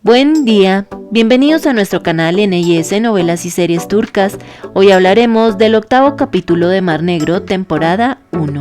Buen día, bienvenidos a nuestro canal NIS Novelas y Series Turcas. Hoy hablaremos del octavo capítulo de Mar Negro, temporada 1.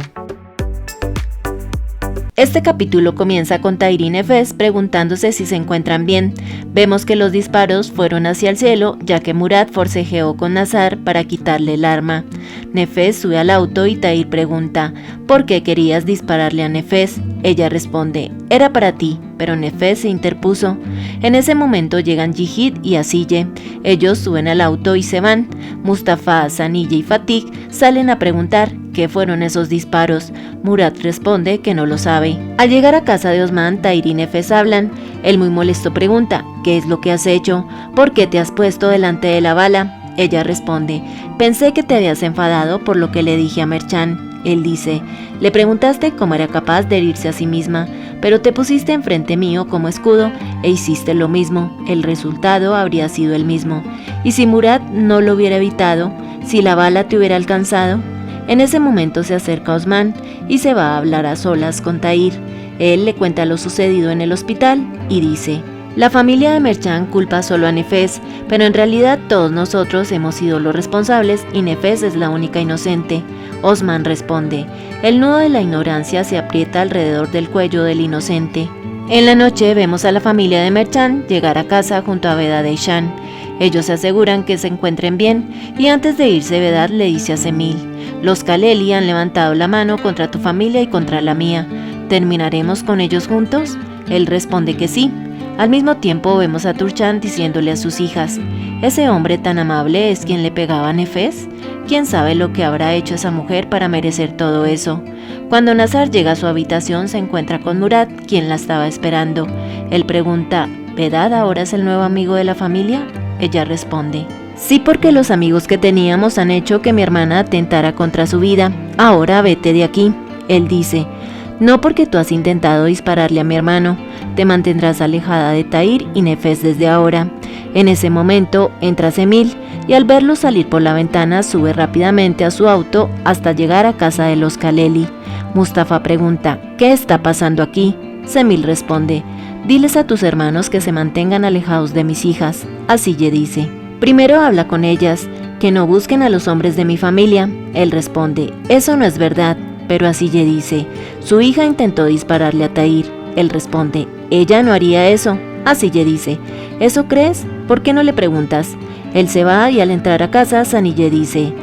Este capítulo comienza con Tahir y Nefes preguntándose si se encuentran bien. Vemos que los disparos fueron hacia el cielo, ya que Murat forcejeó con Nazar para quitarle el arma. Nefes sube al auto y Tahir pregunta, ¿por qué querías dispararle a Nefes? Ella responde, era para ti, pero Nefes se interpuso. En ese momento llegan Yihid y Asiye. Ellos suben al auto y se van. Mustafa, Sanille y Fatih salen a preguntar qué fueron esos disparos. Murat responde que no lo sabe. Al llegar a casa de Osman, Tahir y Nefes hablan. Él muy molesto pregunta, ¿qué es lo que has hecho? ¿Por qué te has puesto delante de la bala? Ella responde, pensé que te habías enfadado por lo que le dije a Merchan. Él dice, le preguntaste cómo era capaz de herirse a sí misma, pero te pusiste enfrente mío como escudo e hiciste lo mismo. El resultado habría sido el mismo. Y si Murat no lo hubiera evitado, si la bala te hubiera alcanzado. En ese momento se acerca Osman y se va a hablar a solas con Tahir. Él le cuenta lo sucedido en el hospital y dice, la familia de Merchan culpa solo a Nefes, pero en realidad todos nosotros hemos sido los responsables y Nefes es la única inocente. Osman responde, el nudo de la ignorancia se aprieta alrededor del cuello del inocente. En la noche vemos a la familia de Merchan llegar a casa junto a Vedad e Ishan. Ellos se aseguran que se encuentren bien y antes de irse Vedad le dice a Semil, los Kaleli han levantado la mano contra tu familia y contra la mía. ¿Terminaremos con ellos juntos? Él responde que sí. Al mismo tiempo vemos a Turchan diciéndole a sus hijas, ¿ese hombre tan amable es quien le pegaba a Nefes? ¿Quién sabe lo que habrá hecho esa mujer para merecer todo eso? Cuando Nazar llega a su habitación se encuentra con Murat, quien la estaba esperando. Él pregunta, ¿Vedad ahora es el nuevo amigo de la familia? Ella responde, sí, porque los amigos que teníamos han hecho que mi hermana atentara contra su vida. Ahora vete de aquí. Él dice, no, porque tú has intentado dispararle a mi hermano. Te mantendrás alejada de Tahir y Nefes desde ahora. En ese momento entra Semil y al verlo salir por la ventana sube rápidamente a su auto hasta llegar a casa de los Kaleli. Mustafa pregunta, ¿qué está pasando aquí? Semil responde, diles a tus hermanos que se mantengan alejados de mis hijas. Asiye dice, primero habla con ellas, que no busquen a los hombres de mi familia. Él responde, eso no es verdad. Pero Asiye dice, su hija intentó dispararle a Tahir. Él responde, ella no haría eso. Asiye dice, ¿eso crees? ¿Por qué no le preguntas? Él se va y al entrar a casa, Sanille dice,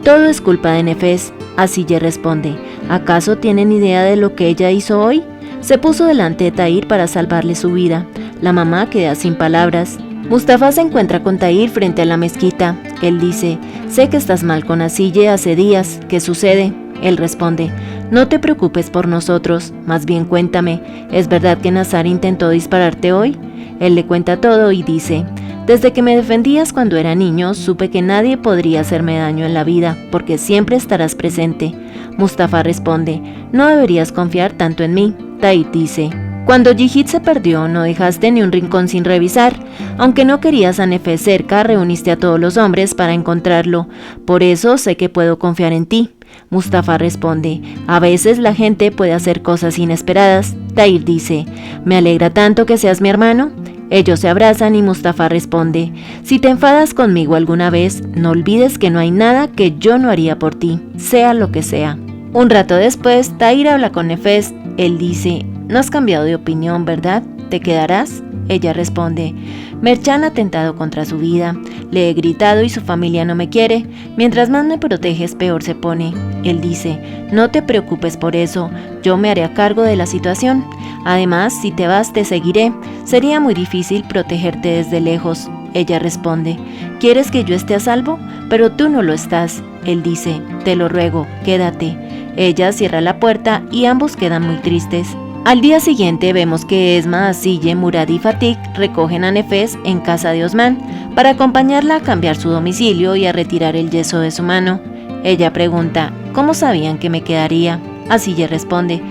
todo es culpa de Nefes. Asiye responde, ¿acaso tienen idea de lo que ella hizo hoy? Se puso delante de Tahir para salvarle su vida. La mamá queda sin palabras. Mustafa se encuentra con Tahir frente a la mezquita. Él dice, sé que estás mal con Asiye hace días. ¿Qué sucede? Él responde, no te preocupes por nosotros, más bien cuéntame, ¿es verdad que Nazar intentó dispararte hoy? Él le cuenta todo y dice, desde que me defendías cuando era niño, supe que nadie podría hacerme daño en la vida, porque siempre estarás presente. Mustafa responde, no deberías confiar tanto en mí. Tahir dice, cuando Yihid se perdió, no dejaste ni un rincón sin revisar. Aunque no querías a Nefes cerca, reuniste a todos los hombres para encontrarlo. Por eso sé que puedo confiar en ti. Mustafa responde, a veces la gente puede hacer cosas inesperadas. Tahir dice, me alegra tanto que seas mi hermano. Ellos se abrazan y Mustafa responde, si te enfadas conmigo alguna vez, no olvides que no hay nada que yo no haría por ti, sea lo que sea. Un rato después, Tahir habla con Nefes. Él dice, no has cambiado de opinión, ¿verdad? ¿Te quedarás? Ella responde, Merchan ha atentado contra su vida, le he gritado y su familia no me quiere, mientras más me proteges peor se pone. Él dice, no te preocupes por eso, yo me haré a cargo de la situación. Además, si te vas te seguiré, sería muy difícil protegerte desde lejos. Ella responde, ¿quieres que yo esté a salvo? Pero tú no lo estás. Él dice, te lo ruego, quédate. Ella cierra la puerta y ambos quedan muy tristes. Al día siguiente vemos que Esma, Asiye, Murat y Fatih recogen a Nefes en casa de Osman para acompañarla a cambiar su domicilio y a retirar el yeso de su mano. Ella pregunta, ¿cómo sabían que me quedaría? Asiye responde,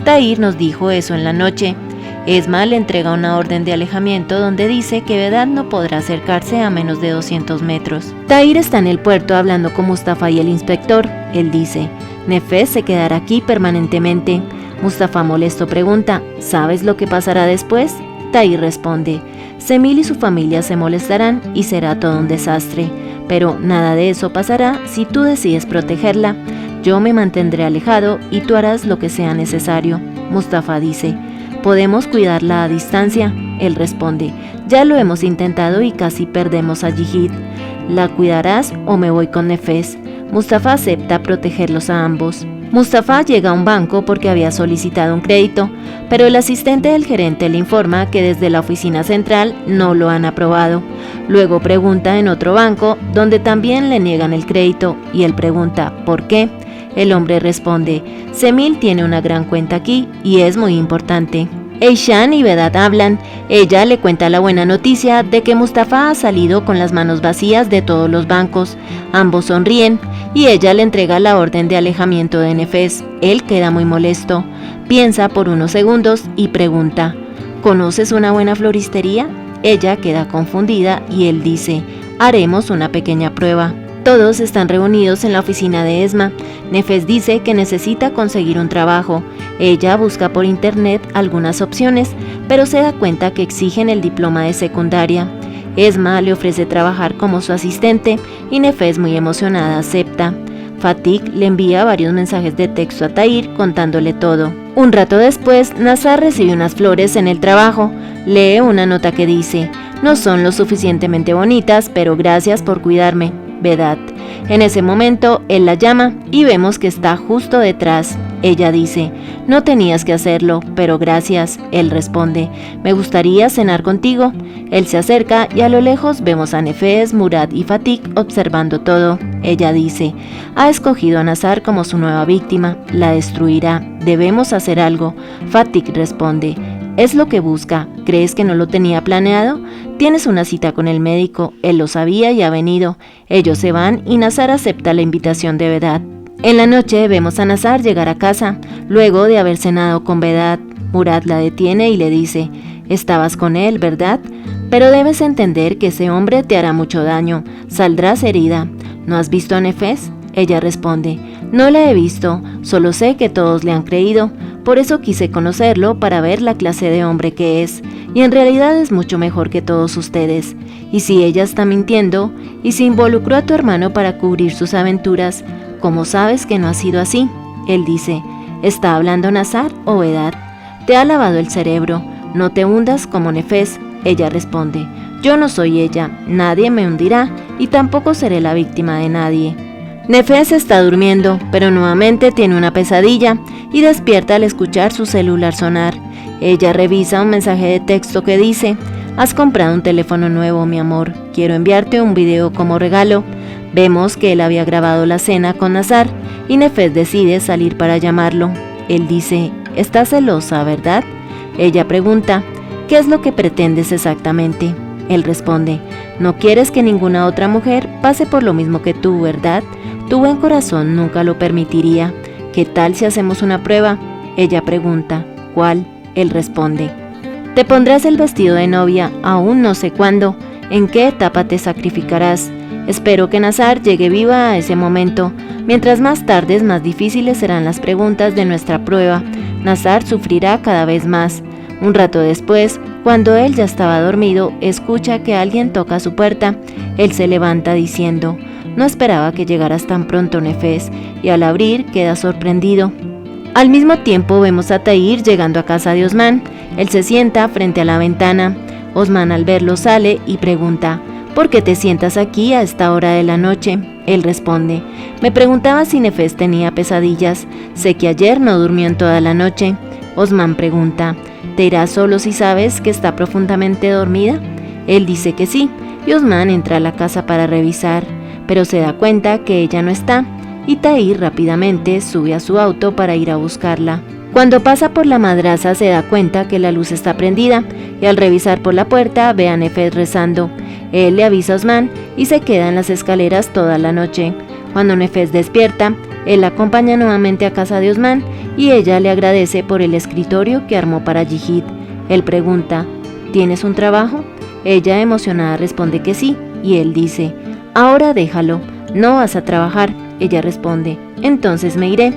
Tahir nos dijo eso en la noche. Esma le entrega una orden de alejamiento donde dice que Vedad no podrá acercarse a menos de 200 metros. Tahir está en el puerto hablando con Mustafa y el inspector. Él dice, Nefes se quedará aquí permanentemente. Mustafa molesto pregunta, ¿sabes lo que pasará después? Tahir responde, Semil y su familia se molestarán y será todo un desastre, pero nada de eso pasará si tú decides protegerla. Yo me mantendré alejado y tú harás lo que sea necesario. Mustafa dice, ¿podemos cuidarla a distancia? Él responde, ya lo hemos intentado y casi perdemos a Yihid. ¿La cuidarás o me voy con Nefes? Mustafa acepta protegerlos a ambos. Mustafa llega a un banco porque había solicitado un crédito, pero el asistente del gerente le informa que desde la oficina central no lo han aprobado. Luego pregunta en otro banco, donde también le niegan el crédito, y él pregunta ¿por qué? El hombre responde, Semil tiene una gran cuenta aquí y es muy importante. Eishan y Vedat hablan. Ella le cuenta la buena noticia de que Mustafa ha salido con las manos vacías de todos los bancos. Ambos sonríen y ella le entrega la orden de alejamiento de Nefes. Él queda muy molesto. Piensa por unos segundos y pregunta, ¿conoces una buena floristería? Ella queda confundida y él dice, haremos una pequeña prueba. Todos están reunidos en la oficina de Esma. Nefes dice que necesita conseguir un trabajo. Ella busca por internet algunas opciones, pero se da cuenta que exigen el diploma de secundaria. Esma le ofrece trabajar como su asistente y Nefes, muy emocionada, acepta. Fatik le envía varios mensajes de texto a Tahir contándole todo. Un rato después, Nazar recibe unas flores en el trabajo. Lee una nota que dice, no son lo suficientemente bonitas, pero gracias por cuidarme. Vedat. En ese momento, él la llama y vemos que está justo detrás. Ella dice, no tenías que hacerlo, pero gracias. Él responde, me gustaría cenar contigo. Él se acerca y a lo lejos vemos a Nefes, Murad y Fatik observando todo. Ella dice, ha escogido a Nazar como su nueva víctima, la destruirá, debemos hacer algo. Fatik responde, es lo que busca, ¿crees que no lo tenía planeado? Tienes una cita con el médico, él lo sabía y ha venido. Ellos se van y Nazar acepta la invitación de Vedat. En la noche vemos a Nazar llegar a casa, luego de haber cenado con Vedat. Murad la detiene y le dice, estabas con él, ¿verdad? Pero debes entender que ese hombre te hará mucho daño, saldrás herida. ¿No has visto a Nefes? Ella responde, no la he visto, solo sé que todos le han creído, por eso quise conocerlo para ver la clase de hombre que es, y en realidad es mucho mejor que todos ustedes. Y si ella está mintiendo, y si involucró a tu hermano para cubrir sus aventuras, ¿cómo sabes que no ha sido así? Él dice, ¿está hablando Nazar o Vedat? Te ha lavado el cerebro, no te hundas como Nefes. Ella responde, yo no soy ella, nadie me hundirá, y tampoco seré la víctima de nadie. Nefes está durmiendo, pero nuevamente tiene una pesadilla y despierta al escuchar su celular sonar. Ella revisa un mensaje de texto que dice, has comprado un teléfono nuevo, mi amor, quiero enviarte un video como regalo. Vemos que él había grabado la cena con Nazar y Nefes decide salir para llamarlo. Él dice, estás celosa, ¿verdad? Ella pregunta, ¿qué es lo que pretendes exactamente? Él responde, no quieres que ninguna otra mujer pase por lo mismo que tú, ¿verdad? Tu buen corazón nunca lo permitiría. ¿Qué tal si hacemos una prueba? Ella pregunta, ¿cuál? Él responde, te pondrás el vestido de novia, aún no sé cuándo. ¿En qué etapa te sacrificarás? Espero que Nazar llegue viva a ese momento. Mientras más tardes, más difíciles serán las preguntas de nuestra prueba. Nazar sufrirá cada vez más. Un rato después, cuando él ya estaba dormido, escucha que alguien toca su puerta. Él se levanta diciendo, no esperaba que llegaras tan pronto, Nefes, y al abrir queda sorprendido. Al mismo tiempo vemos a Tahir llegando a casa de Osman. Él se sienta frente a la ventana. Osman al verlo sale y pregunta, ¿por qué te sientas aquí a esta hora de la noche? Él responde, me preguntaba si Nefes tenía pesadillas, sé que ayer no durmió en toda la noche. Osman pregunta, ¿te irás solo si sabes que está profundamente dormida? Él dice que sí, y Osman entra a la casa para revisar, pero se da cuenta que ella no está, y Tahir rápidamente sube a su auto para ir a buscarla. Cuando pasa por la madraza se da cuenta que la luz está prendida, y al revisar por la puerta ve a Nefes rezando. Él le avisa a Osman y se queda en las escaleras toda la noche. Cuando Nefes despierta, él la acompaña nuevamente a casa de Osman y ella le agradece por el escritorio que armó para Yihid. Él pregunta, ¿tienes un trabajo? Ella emocionada responde que sí, y él dice, ahora déjalo, no vas a trabajar. Ella responde, entonces me iré.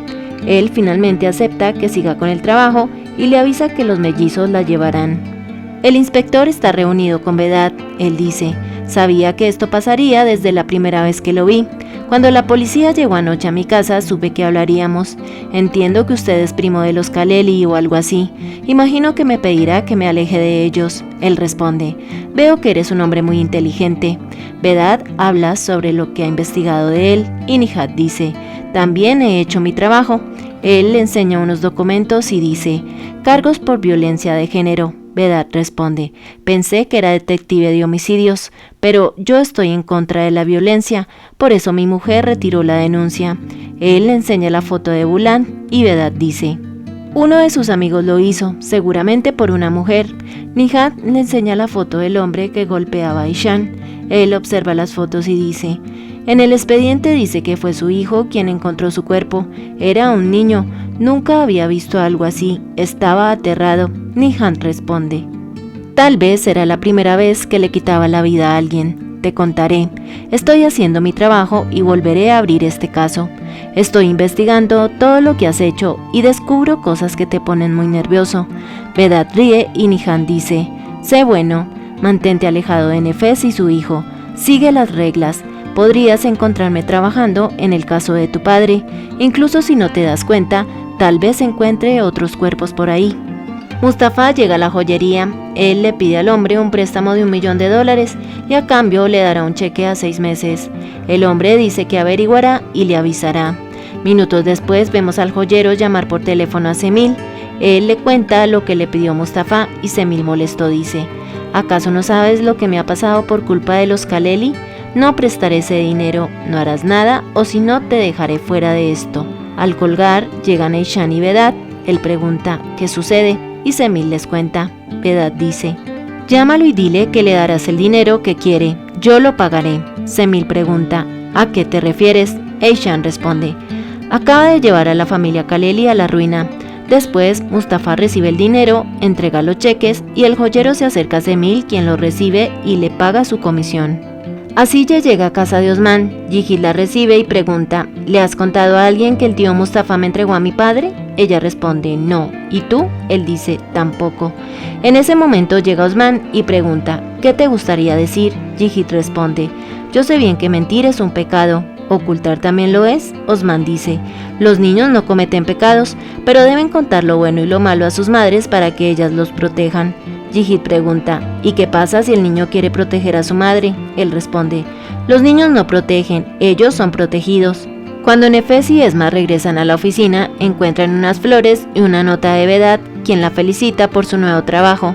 Él finalmente acepta que siga con el trabajo y le avisa que los mellizos la llevarán. El inspector está reunido con Vedad. Él dice: sabía que esto pasaría desde la primera vez que lo vi. Cuando la policía llegó anoche a mi casa, supe que hablaríamos. Entiendo que usted es primo de los Kaleli o algo así. Imagino que me pedirá que me aleje de ellos. Él responde: veo que eres un hombre muy inteligente. Vedad habla sobre lo que ha investigado de él y Nihat dice: también he hecho mi trabajo. Él le enseña unos documentos y dice: cargos por violencia de género. Vedad responde: pensé que era detective de homicidios, pero yo estoy en contra de la violencia, por eso mi mujer retiró la denuncia. Él le enseña la foto de Bulan y Vedad dice: uno de sus amigos lo hizo, seguramente por una mujer. Nihat le enseña la foto del hombre que golpeaba a Ishan. Él observa las fotos y dice: en el expediente dice que fue su hijo quien encontró su cuerpo. Era un niño, nunca había visto algo así, estaba aterrado. Nihat responde: tal vez era la primera vez que le quitaba la vida a alguien. Te contaré. Estoy haciendo mi trabajo y volveré a abrir este caso. Estoy investigando todo lo que has hecho y descubro cosas que te ponen muy nervioso. Vedad ríe y Nihat dice: sé bueno, mantente alejado de Nefes y su hijo, sigue las reglas. Podrías encontrarme trabajando en el caso de tu padre. Incluso si no te das cuenta, tal vez encuentre otros cuerpos por ahí. Mustafa llega a la joyería. Él le pide al hombre un préstamo de $1 millón y a cambio le dará un cheque a 6 meses. El hombre dice que averiguará y le avisará. Minutos después vemos al joyero llamar por teléfono a Semil. Él le cuenta lo que le pidió Mustafa y Semil molesto dice: ¿acaso no sabes lo que me ha pasado por culpa de los Kaleli? No prestaré ese dinero, no harás nada o si no te dejaré fuera de esto. Al colgar llegan Ishan y Vedad. Él pregunta: ¿qué sucede? Y Semil les cuenta. Vedad dice: llámalo y dile que le darás el dinero que quiere, yo lo pagaré. Semil pregunta: ¿a qué te refieres? Ishan responde: acaba de llevar a la familia Kaleli a la ruina. Después Mustafa recibe el dinero, entrega los cheques y el joyero se acerca a Semil, quien lo recibe y le paga su comisión. Así ya llega a casa de Osman. Yihid la recibe y pregunta: ¿le has contado a alguien que el tío Mustafa me entregó a mi padre? Ella responde: no. ¿Y tú? Él dice: tampoco. En ese momento llega Osman y pregunta: ¿qué te gustaría decir? Yihid responde: yo sé bien que mentir es un pecado. ¿Ocultar también lo es? Osman dice: los niños no cometen pecados, pero deben contar lo bueno y lo malo a sus madres para que ellas los protejan. Yihid pregunta: ¿y qué pasa si el niño quiere proteger a su madre? Él responde: los niños no protegen, ellos son protegidos. Cuando Nefes y Esma regresan a la oficina, encuentran unas flores y una nota de Vedad, quien la felicita por su nuevo trabajo.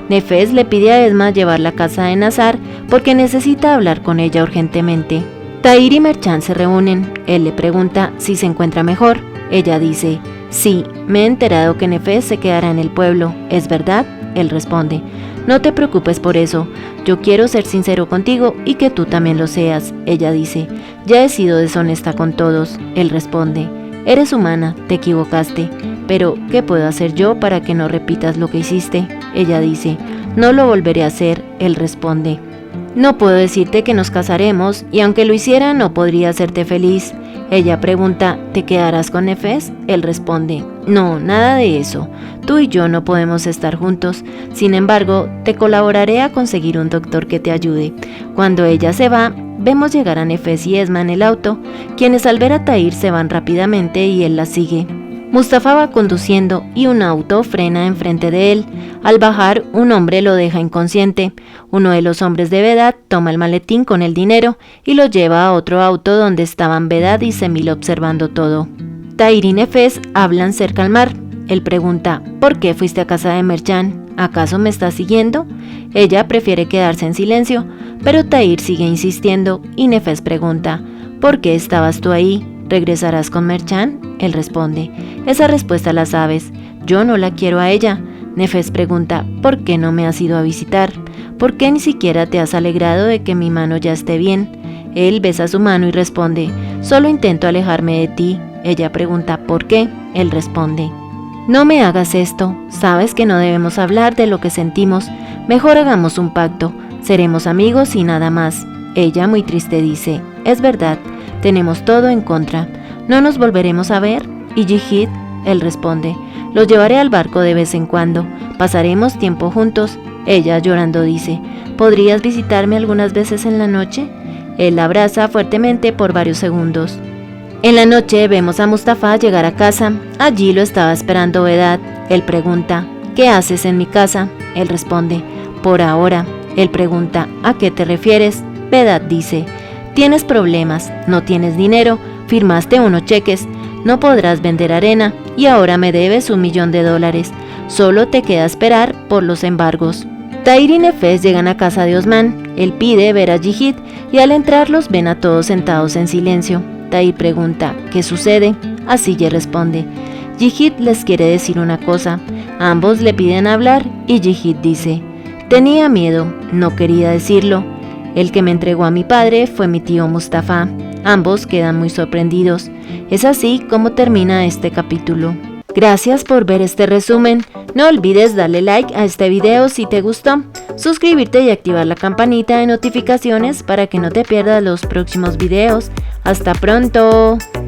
Nefes le pide a Esma llevarla a casa de Nazar porque necesita hablar con ella urgentemente. Tahir y Merchan se reúnen. Él le pregunta si se encuentra mejor. Ella dice: sí, me he enterado que Nefes se quedará en el pueblo, ¿es verdad? Él responde: no te preocupes por eso, yo quiero ser sincero contigo y que tú también lo seas. Ella dice: ya he sido deshonesta con todos. Él responde: eres humana, te equivocaste, pero ¿qué puedo hacer yo para que no repitas lo que hiciste? Ella dice: no lo volveré a hacer. Él responde: no puedo decirte que nos casaremos y aunque lo hiciera no podría hacerte feliz. Ella pregunta: ¿te quedarás con Nefes? Él responde: no, nada de eso. Tú y yo no podemos estar juntos. Sin embargo, te colaboraré a conseguir un doctor que te ayude. Cuando ella se va, vemos llegar a Nefes y Esma en el auto, quienes al ver a Tahir se van rápidamente y él las sigue. Mustafa va conduciendo y un auto frena enfrente de él. Al bajar, un hombre lo deja inconsciente. Uno de los hombres de Vedad toma el maletín con el dinero y lo lleva a otro auto donde estaban Vedad y Semil observando todo. Tahir y Nefes hablan cerca al mar. Él pregunta: ¿por qué fuiste a casa de Merchan? ¿Acaso me estás siguiendo? Ella prefiere quedarse en silencio, pero Tahir sigue insistiendo y Nefes pregunta: ¿por qué estabas tú ahí? ¿Regresarás con Merchan? Él responde: esa respuesta la sabes, yo no la quiero a ella. Nefes pregunta: ¿por qué no me has ido a visitar? ¿Por qué ni siquiera te has alegrado de que mi mano ya esté bien? Él besa su mano y responde: solo intento alejarme de ti. Ella pregunta: ¿por qué? Él responde: no me hagas esto, sabes que no debemos hablar de lo que sentimos, mejor hagamos un pacto, seremos amigos y nada más. Ella, muy triste, dice: es verdad, tenemos todo en contra, ¿no nos volveremos a ver? ¿Y Yihid? Él responde: lo llevaré al barco de vez en cuando, pasaremos tiempo juntos, Ella llorando dice, ¿podrías visitarme algunas veces en la noche? Él la abraza fuertemente por varios segundos. En la noche vemos a Mustafa llegar a casa. Allí lo estaba esperando Vedat. Él pregunta, ¿qué haces en mi casa? Él responde, por ahora. Él pregunta, ¿a qué te refieres? Vedat dice, tienes problemas, no tienes dinero, firmaste unos cheques, no podrás vender arena y ahora me debes $1 millón. Solo te queda esperar por los embargos. Tahir y Nefes llegan a casa de Osman. Él pide ver a Yihid y al entrar los ven a todos sentados en silencio. Tahir pregunta, ¿qué sucede? Asille responde, Yihid les quiere decir una cosa. Ambos le piden hablar y Yihid dice, tenía miedo, no quería decirlo. El que me entregó a mi padre fue mi tío Mustafa. Ambos quedan muy sorprendidos. Es así como termina este capítulo. Gracias por ver este resumen. No olvides darle like a este video si te gustó, suscribirte y activar la campanita de notificaciones para que no te pierdas los próximos videos. ¡Hasta pronto!